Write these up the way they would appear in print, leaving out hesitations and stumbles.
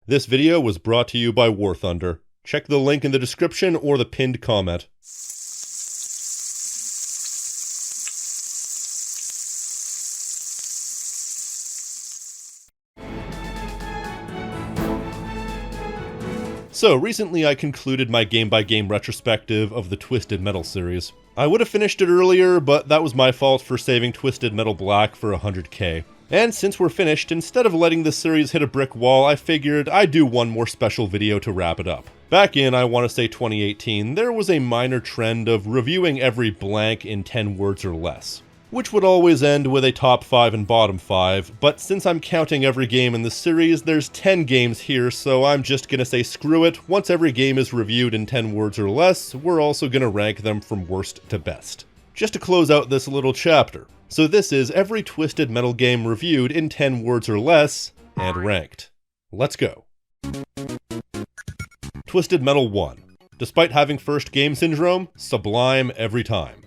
This video was brought to you by War Thunder. Check the link in the description or the pinned comment. So, recently I concluded my game-by-game retrospective of the Twisted Metal series. I would have finished it earlier, but that was my fault for saving Twisted Metal Black for 100k. And since we're finished, instead of letting this series hit a brick wall, I figured I'd do one more special video to wrap it up. Back in, I want to say 2018, there was a minor trend of reviewing every blank in 10 words or less, which would always end with a top 5 and bottom 5, but since I'm counting every game in the series, there's 10 games here, so I'm just gonna say screw it. Once every game is reviewed in 10 words or less, we're also gonna rank them from worst to best. Just to close out this little chapter. So this is every Twisted Metal game reviewed in 10 words or less, and ranked. Let's go. Twisted Metal 1. Despite having first game syndrome, sublime every time.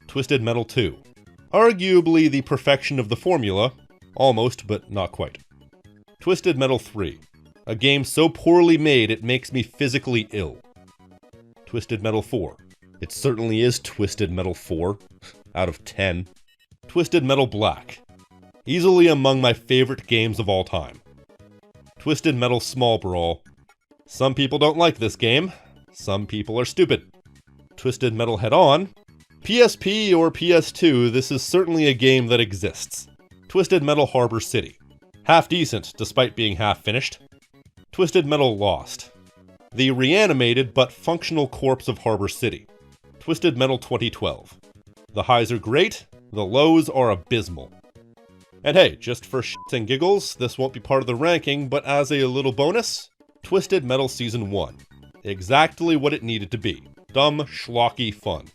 Twisted Metal 2. Arguably the perfection of the formula, almost but not quite. Twisted Metal 3. A game so poorly made it makes me physically ill. Twisted Metal 4. It certainly is Twisted Metal 4, out of 10. Twisted Metal Black. Easily among my favorite games of all time. Twisted Metal Small Brawl. Some people don't like this game. Some people are stupid. Twisted Metal Head On. PSP or PS2, this is certainly a game that exists. Twisted Metal Harbor City. Half decent, despite being half finished. Twisted Metal Lost. The reanimated but functional corpse of Harbor City. Twisted Metal 2012. The highs are great, the lows are abysmal. And hey, just for shits and giggles, this won't be part of the ranking, but as a little bonus, Twisted Metal Season 1. Exactly what it needed to be. Dumb, schlocky fun.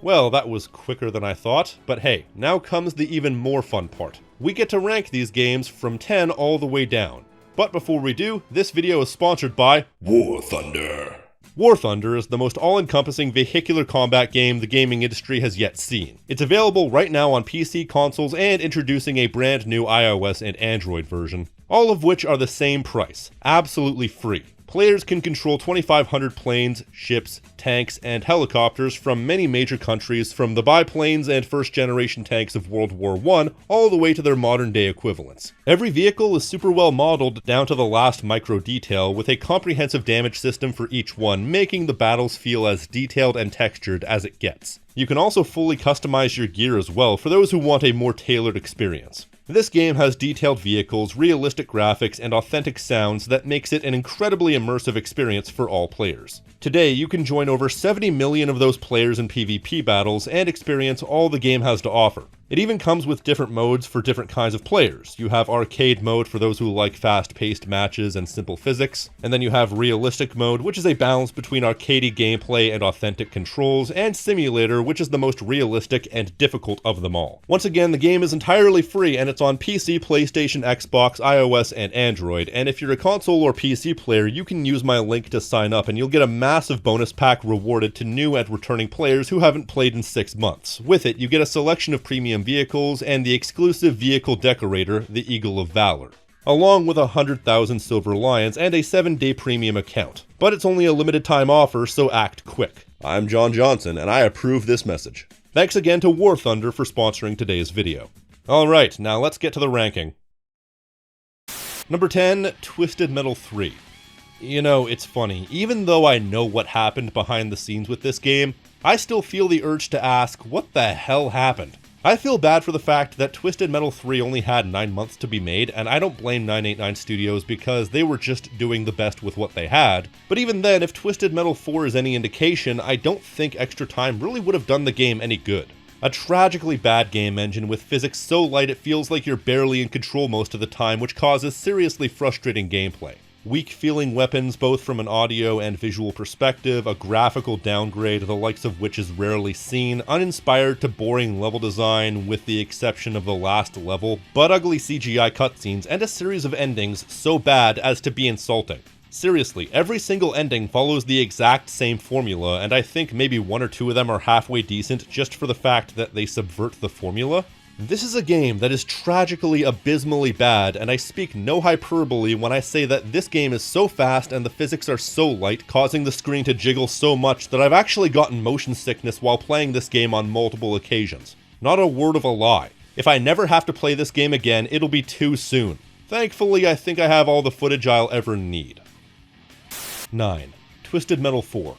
Well, that was quicker than I thought, but hey, now comes the even more fun part. We get to rank these games from 10 all the way down. But before we do, this video is sponsored by War Thunder. War Thunder is the most all-encompassing vehicular combat game the gaming industry has yet seen. It's available right now on PC, consoles, and introducing a brand new iOS and Android version. All of which are the same price, absolutely free. Players can control 2,500 planes, ships, tanks, and helicopters from many major countries, from the biplanes and first-generation tanks of World War I all the way to their modern-day equivalents. Every vehicle is super well modeled down to the last micro detail, with a comprehensive damage system for each one, making the battles feel as detailed and textured as it gets. You can also fully customize your gear as well for those who want a more tailored experience. This game has detailed vehicles, realistic graphics, and authentic sounds that makes it an incredibly immersive experience for all players. Today, you can join over 70 million of those players in PvP battles and experience all the game has to offer. It even comes with different modes for different kinds of players. You have arcade mode for those who like fast-paced matches and simple physics, and then you have realistic mode, which is a balance between arcadey gameplay and authentic controls, and simulator, which is the most realistic and difficult of them all. Once again, the game is entirely free, and it's on PC, PlayStation, Xbox, iOS, and Android, and if you're a console or PC player, you can use my link to sign up, and you'll get a massive bonus pack rewarded to new and returning players who haven't played in 6 months. With it, you get a selection of premium vehicles and the exclusive vehicle decorator, the Eagle of Valor, along with 100,000 silver lions and a 7-day premium account. But it's only a limited time offer, so act quick. I'm John Johnson, and I approve this message. Thanks again to War Thunder for sponsoring today's video. Alright, now let's get to the ranking. Number 10, Twisted Metal 3. You know, it's funny, even though I know what happened behind the scenes with this game, I still feel the urge to ask, what the hell happened? I feel bad for the fact that Twisted Metal 3 only had 9 months to be made, and I don't blame 989 Studios because they were just doing the best with what they had. But even then, if Twisted Metal 4 is any indication, I don't think extra time really would have done the game any good. A tragically bad game engine with physics so light it feels like you're barely in control most of the time, which causes seriously frustrating gameplay. Weak-feeling weapons both from an audio and visual perspective, a graphical downgrade the likes of which is rarely seen, uninspired to boring level design with the exception of the last level, but ugly CGI cutscenes, and a series of endings so bad as to be insulting. Seriously, every single ending follows the exact same formula, and I think maybe 1 or 2 of them are halfway decent just for the fact that they subvert the formula. This is a game that is tragically abysmally bad, and I speak no hyperbole when I say that this game is so fast and the physics are so light, causing the screen to jiggle so much that I've actually gotten motion sickness while playing this game on multiple occasions. Not a word of a lie. If I never have to play this game again, it'll be too soon. Thankfully, I think I have all the footage I'll ever need. 9. Twisted Metal 4.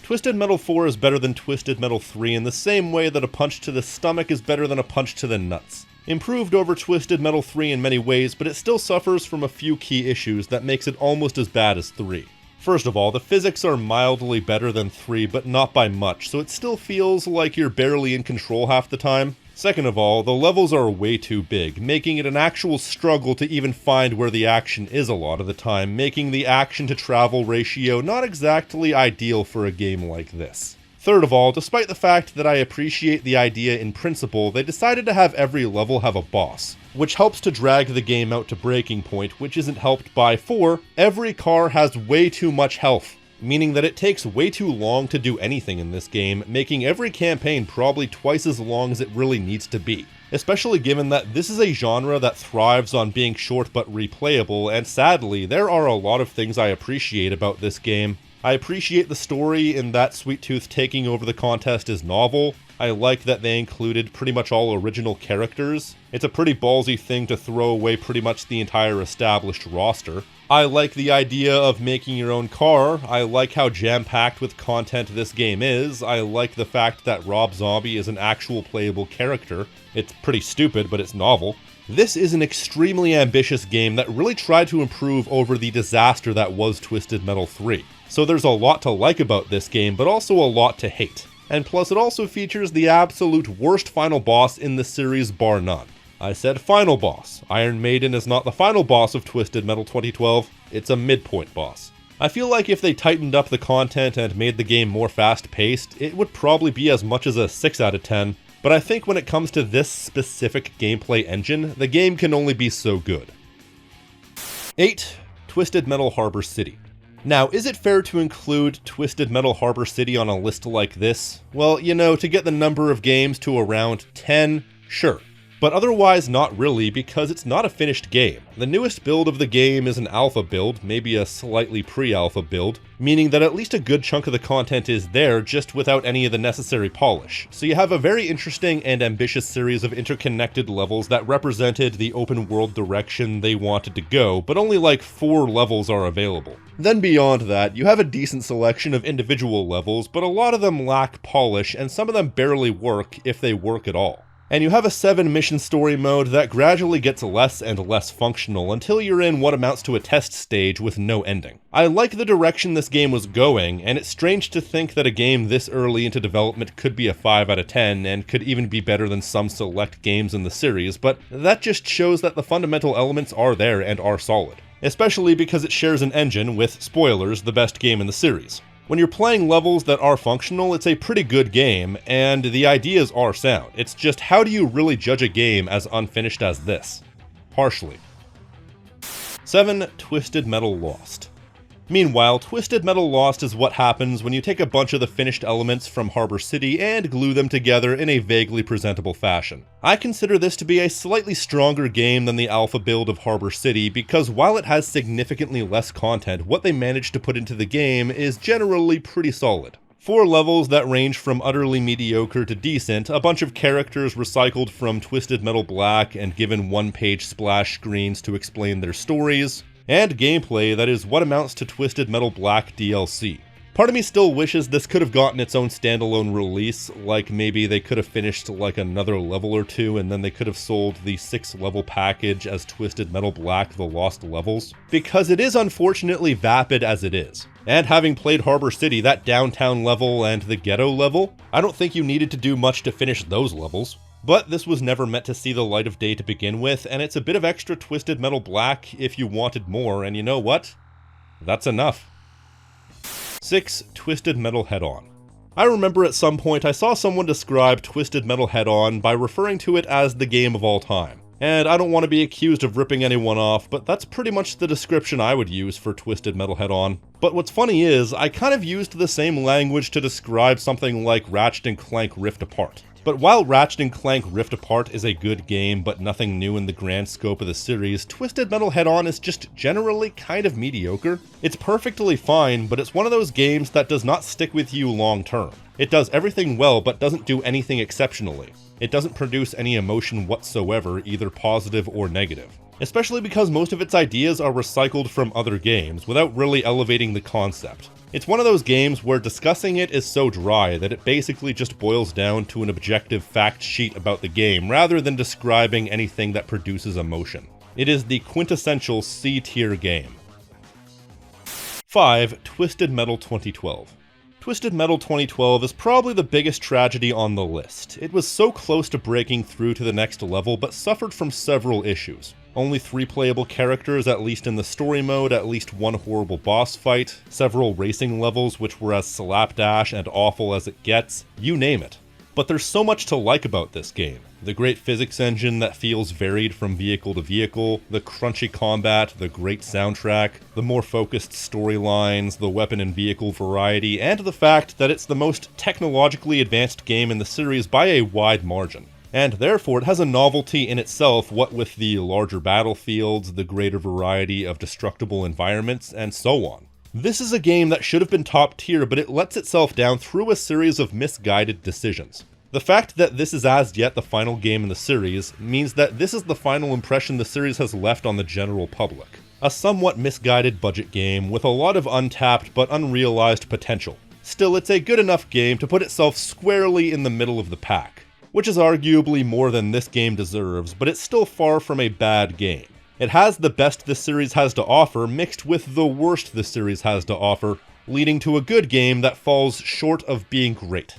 Twisted Metal 4 is better than Twisted Metal 3 in the same way that a punch to the stomach is better than a punch to the nuts. Improved over Twisted Metal 3 in many ways, but it still suffers from a few key issues that makes it almost as bad as 3. First of all, the physics are mildly better than 3, but not by much, so it still feels like you're barely in control half the time. Second of all, the levels are way too big, making it an actual struggle to even find where the action is a lot of the time, making the action to travel ratio not exactly ideal for a game like this. Third of all, despite the fact that I appreciate the idea in principle, they decided to have every level have a boss, which helps to drag the game out to breaking point, which isn't helped by 4, every car has way too much health, meaning that it takes way too long to do anything in this game, making every campaign probably twice as long as it really needs to be. Especially given that this is a genre that thrives on being short but replayable, and sadly, there are a lot of things I appreciate about this game. I appreciate the story in that Sweet Tooth taking over the contest is novel. I like that they included pretty much all original characters. It's a pretty ballsy thing to throw away pretty much the entire established roster. I like the idea of making your own car. I like how jam-packed with content this game is. I like the fact that Rob Zombie is an actual playable character. It's pretty stupid, but it's novel. This is an extremely ambitious game that really tried to improve over the disaster that was Twisted Metal 3. So there's a lot to like about this game, but also a lot to hate. And plus it also features the absolute worst final boss in the series bar none. I said final boss. Iron Maiden is not the final boss of Twisted Metal 2012, it's a midpoint boss. I feel like if they tightened up the content and made the game more fast-paced, it would probably be as much as a 6 out of 10, but I think when it comes to this specific gameplay engine, the game can only be so good. 8. Twisted Metal Harbor City. Now, is it fair to include Twisted Metal Harbor City on a list like this? Well, you know, to get the number of games to around 10, sure. But otherwise not really, because it's not a finished game. The newest build of the game is an alpha build, maybe a slightly pre-alpha build, meaning that at least a good chunk of the content is there just without any of the necessary polish. So you have a very interesting and ambitious series of interconnected levels that represented the open world direction they wanted to go, but only like 4 levels are available. Then beyond that, you have a decent selection of individual levels, but a lot of them lack polish and some of them barely work if they work at all. And you have a 7 mission story mode that gradually gets less and less functional until you're in what amounts to a test stage with no ending. I like the direction this game was going, and it's strange to think that a game this early into development could be a 5 out of 10 and could even be better than some select games in the series, but that just shows that the fundamental elements are there and are solid. Especially because it shares an engine with, spoilers, the best game in the series. When you're playing levels that are functional, it's a pretty good game, and the ideas are sound. It's just, how do you really judge a game as unfinished as this? Harshly. 7. Twisted Metal Lost. Meanwhile, Twisted Metal Lost is what happens when you take a bunch of the finished elements from Harbor City and glue them together in a vaguely presentable fashion. I consider this to be a slightly stronger game than the alpha build of Harbor City because while it has significantly less content, what they managed to put into the game is generally pretty solid. 4 levels that range from utterly mediocre to decent, a bunch of characters recycled from Twisted Metal Black and given one-page splash screens to explain their stories, and gameplay that is what amounts to Twisted Metal Black DLC. Part of me still wishes this could have gotten its own standalone release, like maybe they could have finished like another level or 2 and then they could have sold the 6-level package as Twisted Metal Black The Lost Levels, because it is unfortunately vapid as it is. And having played Harbor City, that downtown level and the ghetto level, I don't think you needed to do much to finish those levels. But this was never meant to see the light of day to begin with, and it's a bit of extra Twisted Metal Black if you wanted more, and you know what? That's enough. 6. Twisted Metal Head-On. I remember at some point I saw someone describe Twisted Metal Head-On by referring to it as the game of all time. And I don't want to be accused of ripping anyone off, but that's pretty much the description I would use for Twisted Metal Head-On. But what's funny is, I kind of used the same language to describe something like Ratchet & Clank Rift Apart. But while Ratchet & Clank Rift Apart is a good game but nothing new in the grand scope of the series, Twisted Metal Head-On is just generally kind of mediocre. It's perfectly fine, but it's one of those games that does not stick with you long term. It does everything well but doesn't do anything exceptionally. It doesn't produce any emotion whatsoever, either positive or negative. Especially because most of its ideas are recycled from other games, without really elevating the concept. It's one of those games where discussing it is so dry that it basically just boils down to an objective fact sheet about the game, rather than describing anything that produces emotion. It is the quintessential C-tier game. 5. Twisted Metal 2012. Twisted Metal 2012 is probably the biggest tragedy on the list. It was so close to breaking through to the next level, but suffered from several issues. Only 3 playable characters, at least in the story mode, at least 1 horrible boss fight, several racing levels which were as slapdash and awful as it gets, you name it. But there's so much to like about this game. The great physics engine that feels varied from vehicle to vehicle, the crunchy combat, the great soundtrack, the more focused storylines, the weapon and vehicle variety, and the fact that it's the most technologically advanced game in the series by a wide margin. And therefore it has a novelty in itself, what with the larger battlefields, the greater variety of destructible environments, and so on. This is a game that should have been top tier, but it lets itself down through a series of misguided decisions. The fact that this is as yet the final game in the series means that this is the final impression the series has left on the general public. A somewhat misguided budget game with a lot of untapped but unrealized potential. Still, it's a good enough game to put itself squarely in the middle of the pack. Which is arguably more than this game deserves, but it's still far from a bad game. It has the best this series has to offer mixed with the worst this series has to offer, leading to a good game that falls short of being great.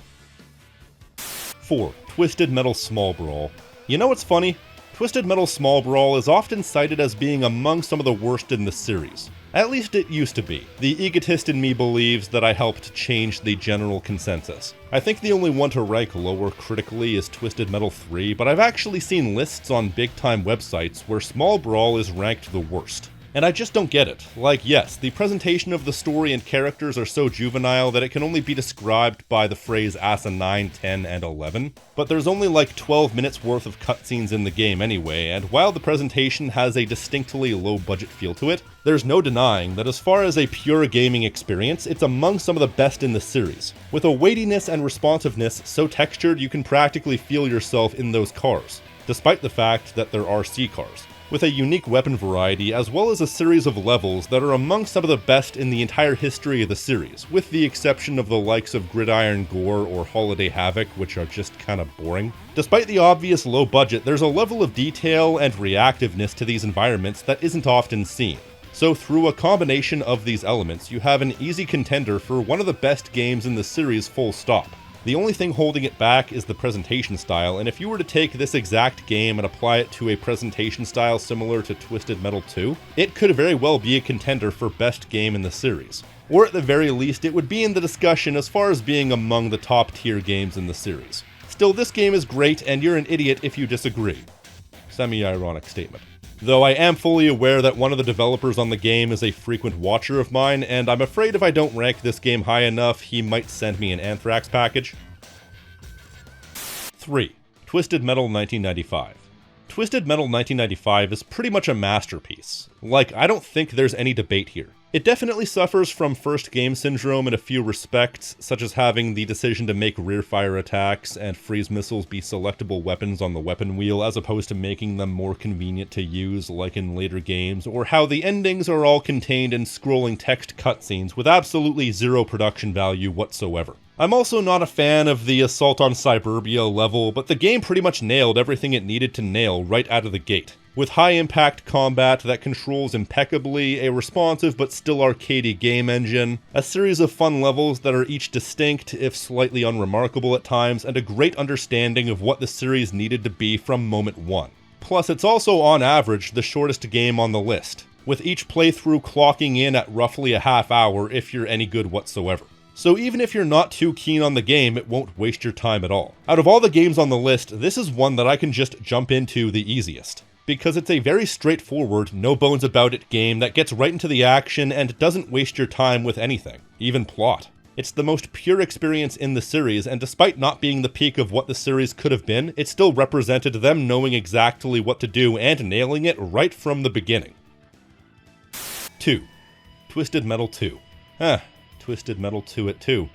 4. Twisted Metal Small Brawl. You know what's funny? Twisted Metal Small Brawl is often cited as being among some of the worst in the series. At least it used to be. The egotist in me believes that I helped change the general consensus. I think the only one to rank lower critically is Twisted Metal 3, but I've actually seen lists on big-time websites where Small Brawl is ranked the worst. And I just don't get it. Like, yes, the presentation of the story and characters are so juvenile that it can only be described by the phrase asinine 10 and 11, but there's only like 12 minutes worth of cutscenes in the game anyway, and while the presentation has a distinctly low-budget feel to it, there's no denying that as far as a pure gaming experience, it's among some of the best in the series, with a weightiness and responsiveness so textured you can practically feel yourself in those cars, despite the fact that there are C cars. With a unique weapon variety, as well as a series of levels that are among some of the best in the entire history of the series, with the exception of the likes of Gridiron Gore or Holiday Havoc, which are just kinda boring. Despite the obvious low budget, there's a level of detail and reactiveness to these environments that isn't often seen. So through a combination of these elements, you have an easy contender for one of the best games in the series full stop. The only thing holding it back is the presentation style, and if you were to take this exact game and apply it to a presentation style similar to Twisted Metal 2, it could very well be a contender for best game in the series. Or at the very least, it would be in the discussion as far as being among the top tier games in the series. Still, this game is great, and you're an idiot if you disagree. Semi-ironic statement. Though I am fully aware that one of the developers on the game is a frequent watcher of mine, and I'm afraid if I don't rank this game high enough, he might send me an Anthrax package. 3. Twisted Metal 1995. Twisted Metal 1995 is pretty much a masterpiece. Like, I don't think there's any debate here. It definitely suffers from first game syndrome in a few respects, such as having the decision to make rear-fire attacks and freeze missiles be selectable weapons on the weapon wheel as opposed to making them more convenient to use like in later games, or how the endings are all contained in scrolling text cutscenes with absolutely zero production value whatsoever. I'm also not a fan of the Assault on Cyberbia level, but the game pretty much nailed everything it needed to nail right out of the gate. With high-impact combat that controls impeccably, a responsive but still arcadey game engine, a series of fun levels that are each distinct, if slightly unremarkable at times, and a great understanding of what the series needed to be from moment one. Plus, it's also on average the shortest game on the list, with each playthrough clocking in at roughly a half hour if you're any good whatsoever. So even if you're not too keen on the game, it won't waste your time at all. Out of all the games on the list, this is one that I can just jump into the easiest, because it's a very straightforward, no-bones-about-it game that gets right into the action and doesn't waste your time with anything, even plot. It's the most pure experience in the series, and despite not being the peak of what the series could have been, it still represented them knowing exactly what to do and nailing it right from the beginning. 2. Twisted Metal 2. Twisted Metal 2 at 2.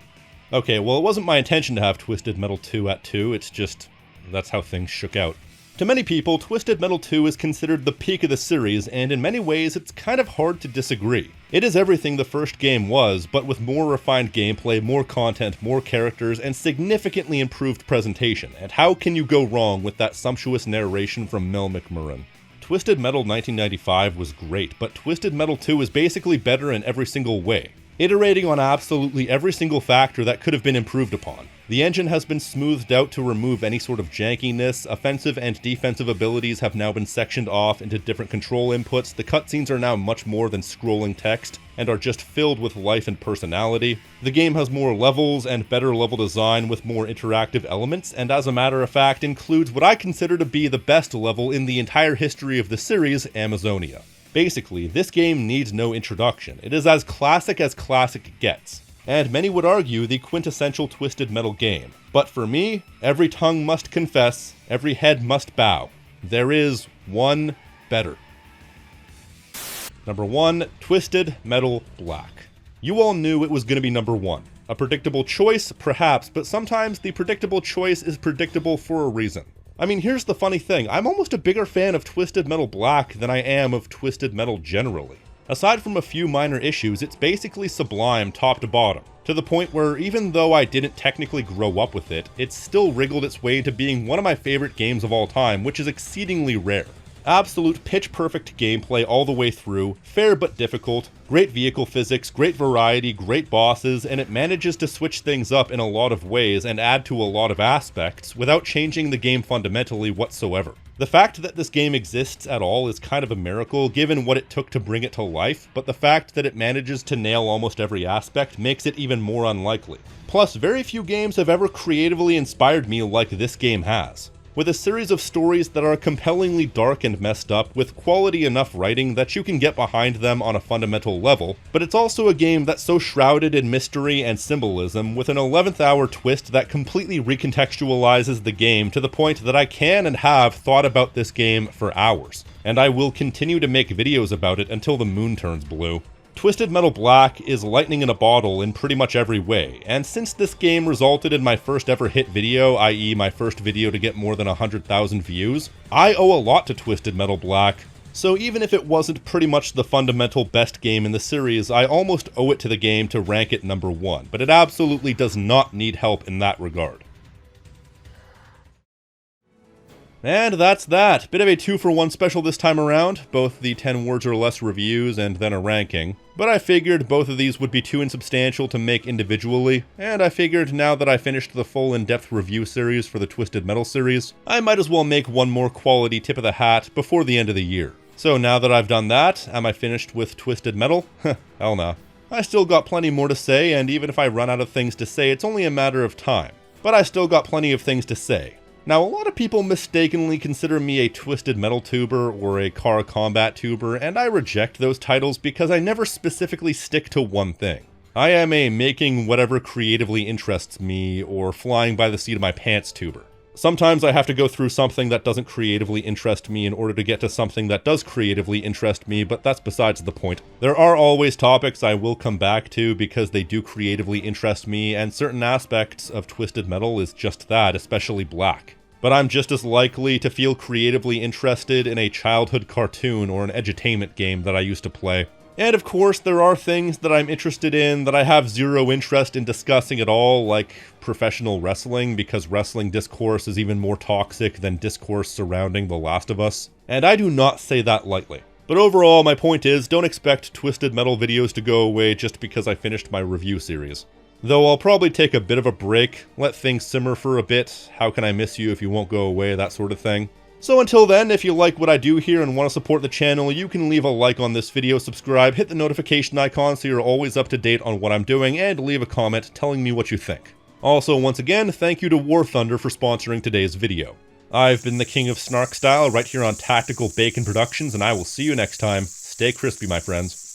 Okay, well, it wasn't my intention to have Twisted Metal 2 at 2, it's just, that's how things shook out. To many people, Twisted Metal 2 is considered the peak of the series, and in many ways it's kind of hard to disagree. It is everything the first game was, but with more refined gameplay, more content, more characters, and significantly improved presentation, and how can you go wrong with that sumptuous narration from Mel McMurran? Twisted Metal 1995 was great, but Twisted Metal 2 is basically better in every single way, iterating on absolutely every single factor that could have been improved upon. The engine has been smoothed out to remove any sort of jankiness, offensive and defensive abilities have now been sectioned off into different control inputs, the cutscenes are now much more than scrolling text, and are just filled with life and personality. The game has more levels and better level design with more interactive elements, and as a matter of fact includes what I consider to be the best level in the entire history of the series, Amazonia. Basically, this game needs no introduction. It is as classic gets. And many would argue the quintessential Twisted Metal game. But for me, every tongue must confess, every head must bow. There is one better. Number 1, Twisted Metal Black. You all knew it was going to be number 1. A predictable choice, perhaps, but sometimes the predictable choice is predictable for a reason. I mean, here's the funny thing, I'm almost a bigger fan of Twisted Metal Black than I am of Twisted Metal generally. Aside from a few minor issues, it's basically sublime top to bottom, to the point where even though I didn't technically grow up with it, it's still wriggled its way into being one of my favorite games of all time, which is exceedingly rare. Absolute pitch-perfect gameplay all the way through, fair but difficult, great vehicle physics, great variety, great bosses, and it manages to switch things up in a lot of ways and add to a lot of aspects without changing the game fundamentally whatsoever. The fact that this game exists at all is kind of a miracle given what it took to bring it to life, but the fact that it manages to nail almost every aspect makes it even more unlikely. Plus, very few games have ever creatively inspired me like this game has. With a series of stories that are compellingly dark and messed up, with quality enough writing that you can get behind them on a fundamental level, but it's also a game that's so shrouded in mystery and symbolism, with an 11th hour twist that completely recontextualizes the game to the point that I can and have thought about this game for hours, and I will continue to make videos about it until the moon turns blue. Twisted Metal Black is lightning in a bottle in pretty much every way, and since this game resulted in my first ever hit video, i.e. my first video to get more than 100,000 views, I owe a lot to Twisted Metal Black. So even if it wasn't pretty much the fundamental best game in the series, I almost owe it to the game to rank it number 1, but it absolutely does not need help in that regard. And that's that. Bit of a 2-for-1 special this time around, both the 10 words or less reviews and then a ranking. But I figured both of these would be too insubstantial to make individually, and I figured now that I finished the full in-depth review series for the Twisted Metal series, I might as well make one more quality tip of the hat before the end of the year. So now that I've done that, am I finished with Twisted Metal? Hell nah. I still got plenty more to say, and even if I run out of things to say, it's only a matter of time. But I still got plenty of things to say. Now, a lot of people mistakenly consider me a Twisted Metal tuber or a car combat tuber, and I reject those titles because I never specifically stick to one thing. I am a making whatever creatively interests me or flying by the seat of my pants tuber. Sometimes I have to go through something that doesn't creatively interest me in order to get to something that does creatively interest me, but that's besides the point. There are always topics I will come back to because they do creatively interest me, and certain aspects of Twisted Metal is just that, especially Black. But I'm just as likely to feel creatively interested in a childhood cartoon or an edutainment game that I used to play. And of course, there are things that I'm interested in that I have zero interest in discussing at all, like professional wrestling, because wrestling discourse is even more toxic than discourse surrounding The Last of Us. And I do not say that lightly. But overall, my point is, don't expect Twisted Metal videos to go away just because I finished my review series. Though I'll probably take a bit of a break, let things simmer for a bit, how can I miss you if you won't go away, that sort of thing. So until then, if you like what I do here and want to support the channel, you can leave a like on this video, subscribe, hit the notification icon so you're always up to date on what I'm doing, and leave a comment telling me what you think. Also, once again, thank you to War Thunder for sponsoring today's video. I've been the King of Snark Style right here on Tactical Bacon Productions, and I will see you next time. Stay crispy, my friends.